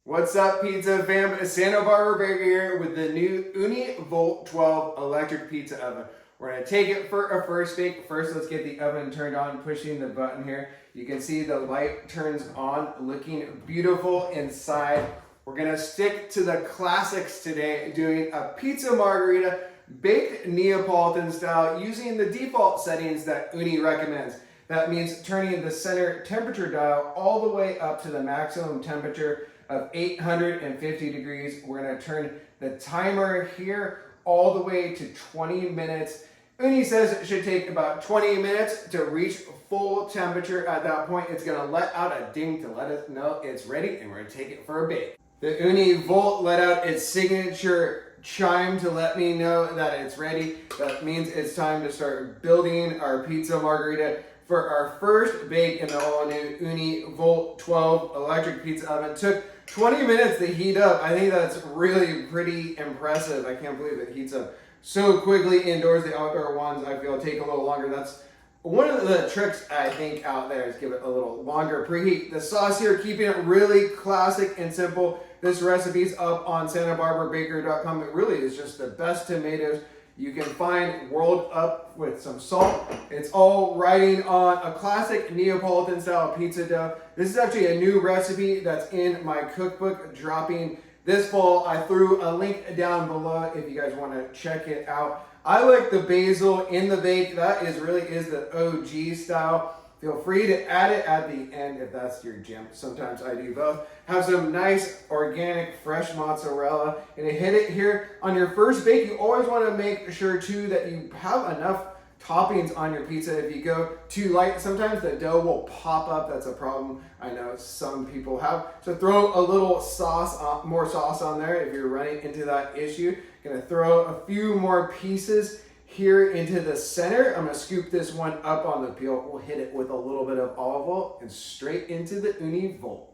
What's up, pizza fam? Santa Barbara Baker here with the new Ooni Volt 12 electric pizza oven. We're gonna take it for a first bake. First, let's get the oven turned on, pushing the button here. You can see the light turns on, looking beautiful inside. We're gonna stick to the classics today, doing a Pizza Margherita, baked Neapolitan style, using the default settings that Ooni recommends. That means turning the center temperature dial all the way up to the maximum temperature of 850 degrees. We're gonna turn the timer here all the way to 20 minutes. Ooni says it should take about 20 minutes to reach full temperature. At that point, it's gonna let out a ding to let us know it's ready, and we're gonna take it for a bake. The Ooni Volt let out its signature chime to let me know that it's ready. That means it's time to start building our Pizza Margherita for our first bake in the all new Ooni Volt 12 electric pizza oven. It took 20 minutes to heat up. I think that's really pretty impressive. I can't believe it heats up so quickly indoors. The outdoor ones, I feel, take a little longer. That's one of the tricks, I think, out there, is give it a little longer preheat. The sauce here, keeping it really classic and simple. This recipe's up on SantaBarbaraBaker.com. It really is just the best tomatoes you can find, rolled up with some salt. It's all riding on a classic Neapolitan style pizza dough. This is actually a new recipe that's in my cookbook, dropping this fall. I threw a link down below if you guys want to check it out. I like the basil in the bake. That really is the OG style. Feel free to add it at the end if that's your jam. Sometimes I do both. Have some nice organic fresh mozzarella and hit it here on your first bake. You always want to make sure too that you have enough toppings on your pizza. If you go too light, sometimes the dough will pop up. That's a problem I know some people have. So throw a little sauce, more sauce on there if you're running into that issue. Gonna throw a few more pieces here into the center. I'm gonna scoop this one up on the peel. We'll hit it with a little bit of olive oil and straight into the Ooni Volt.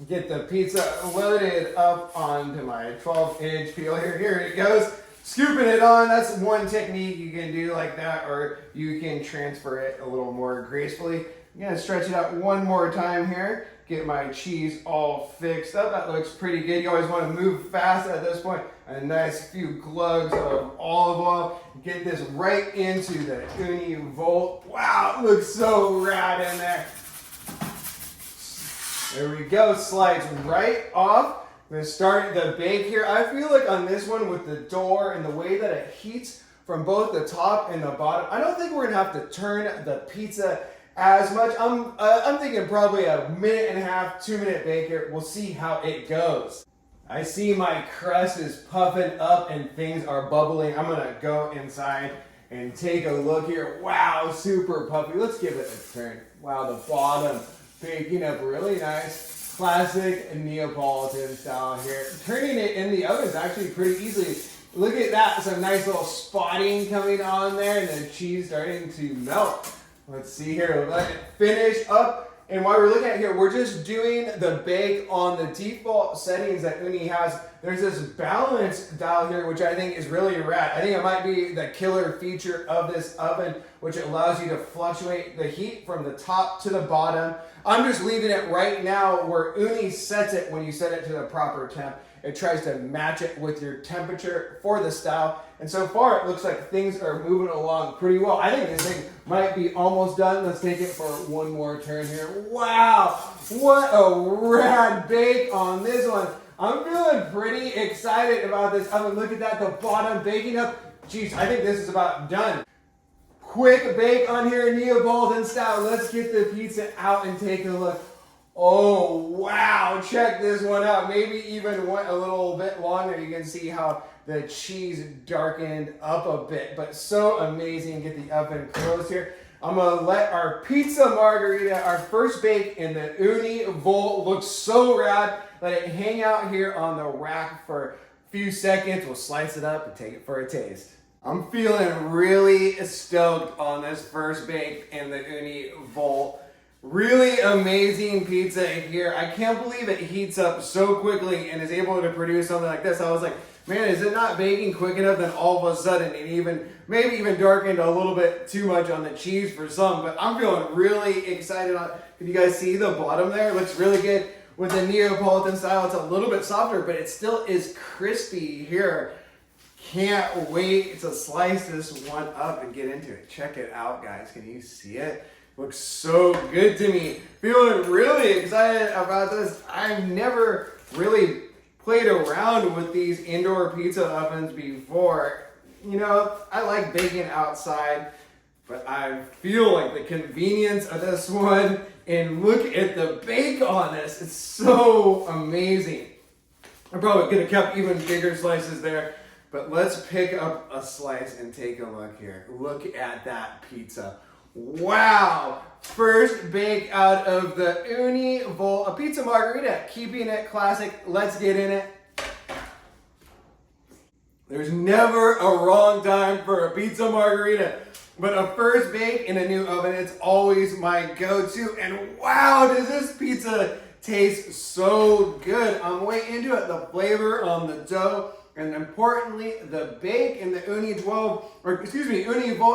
Get the pizza loaded up onto my 12-inch peel here. Here it goes. Scooping it on, that's one technique you can do like that, or you can transfer it a little more gracefully. I'm gonna stretch it out one more time here. Get my cheese all fixed up. That looks pretty good. You always want to move fast at this point. A nice few glugs of olive oil. Get this right into the Ooni Volt. Wow, it looks so rad in there. There we go, slides right off. I'm gonna start the bake here. I feel like on this one, with the door and the way that it heats from both the top and the bottom, I don't think we're gonna have to turn the pizza as much. I'm thinking probably a minute and a half, 2-minute bake here. We'll see how it goes. I see my crust is puffing up and things are bubbling. I'm gonna go inside and take a look here. Wow, super puffy. Let's give it a turn. Wow, the bottom baking up really nice. Classic Neapolitan style here. Turning it in the oven is actually pretty easily. Look at that, some nice little spotting coming on there and the cheese starting to melt. Let's see here, let it finish up. And while we're looking at here, we're just doing the bake on the default settings that Ooni has. There's this balance dial here, which I think is really rad. I think it might be the killer feature of this oven, which allows you to fluctuate the heat from the top to the bottom. I'm just leaving it right now where Ooni sets it. When you set it to the proper temp, it tries to match it with your temperature for the style. And so far, it looks like things are moving along pretty well. I think this thing might be almost done. Let's take it for one more turn here. Wow, what a rad bake on this one. I'm feeling pretty excited about this oven. Look at that, the bottom baking up. Jeez, I think this is about done. Quick bake on here, Neapolitan style. Let's get the pizza out and take a look. Oh, wow, check this one out. Maybe even went a little bit longer. You can see how the cheese darkened up a bit, but so amazing. Get the oven closed here. I'm gonna let our Pizza Margherita, our first bake in the Ooni Volt, look so rad. Let it hang out here on the rack for a few seconds. We'll slice it up and take it for a taste. I'm feeling really stoked on this first bake in the Ooni Volt. Really amazing pizza here. I can't believe it heats up so quickly and is able to produce something like this. I was like, man, is it not baking quick enough? Then all of a sudden it maybe even darkened a little bit too much on the cheese for some, but I'm feeling really excited on. Can you guys see the bottom there? It looks really good. with the Neapolitan style. It's a little bit softer, but it still is crispy here. Can't wait to slice this one up and get into it. Check it out, guys. Can you see it? Looks so good to me. Feeling really excited about this. I've never really played around with these indoor pizza ovens before. You know, I like baking outside, but I feel like the convenience of this one, and look at the bake on this. It's so amazing. I probably could have kept even bigger slices there, but let's pick up a slice and take a look here. Look at that pizza. Wow! First bake out of the Ooni Volt, a Pizza Margherita. Keeping it classic. Let's get in it. There's never a wrong time for a Pizza Margherita, but a first bake in a new oven, it's always my go-to. And wow, does this pizza taste so good. I'm way into it. The flavor on the dough, and importantly, the bake in the Ooni Volt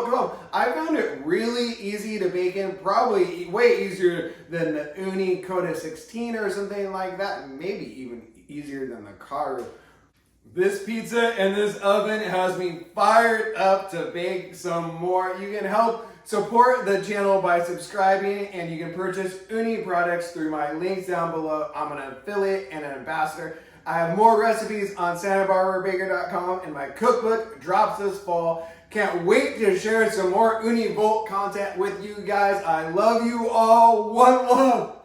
12. I found it really easy to bake in, probably way easier than the Ooni Coda 16 or something like that, maybe even easier than the Karu. This pizza and this oven has me fired up to bake some more. You can help support the channel by subscribing, and you can purchase Ooni products through my links down below. I'm an affiliate and an ambassador. I have more recipes on SantaBarbaraBaker.com, and my cookbook drops this fall. Can't wait to share some more Ooni Volt content with you guys. I love you all. One love.